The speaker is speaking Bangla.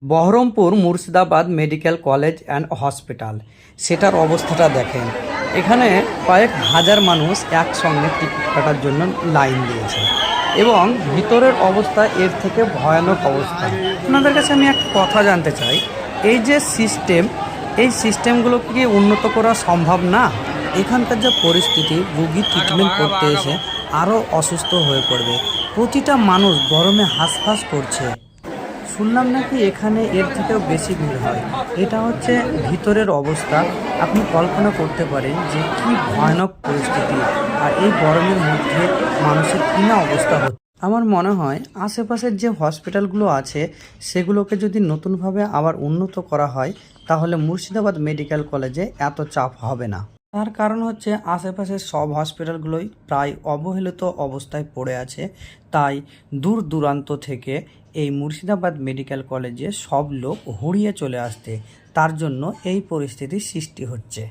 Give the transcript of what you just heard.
Baharampur Murshidabad medical college and hospital, সেটার অবস্থাটা দেখেন। এখানে কয়েক হাজার মানুষ একসঙ্গে টিকিট কাটার জন্য লাইন দিয়েছে এবং ভিতরের অবস্থা এর থেকে ভয়ানক অবস্থা। আপনাদের কাছে আমি একটা কথা জানতে চাই, এই যে সিস্টেম, এই সিস্টেমগুলো কি উন্নত করা সম্ভব না? এখানকার যে পরিস্থিতি, রুগী ট্রিটমেন্ট করতে এসে আরও অসুস্থ হয়ে পড়বে। প্রতিটা মানুষ গরমে হাঁসফাঁস করছে। শুনলাম নাকি এখানে এর থেকেও বেশি ভিড় হয়। এটা হচ্ছে ভিতরের অবস্থা। আপনি কল্পনা করতে পারেন যে কি ভয়ানক পরিস্থিতি, আর এই গরমের মধ্যে মানুষের কি না অবস্থা হচ্ছে। আমার মনে হয় আশেপাশের যে হসপিটালগুলো আছে সেগুলোকে যদি নতুনভাবে আবার উন্নত করা হয় তাহলে মুর্শিদাবাদ মেডিকেল কলেজে এত চাপ হবে না। তার কারণ হচ্ছে আশেপাশের সব হসপিটালগুলোই প্রায় অবহেলিত অবস্থায় পড়ে আছে। তাই দূর দূরান্ত থেকে এই মুর্শিদাবাদ মেডিকেল কলেজে সব লোক হুড়িয়ে চলে আসতে, তার জন্য এই পরিস্থিতির সৃষ্টি হচ্ছে।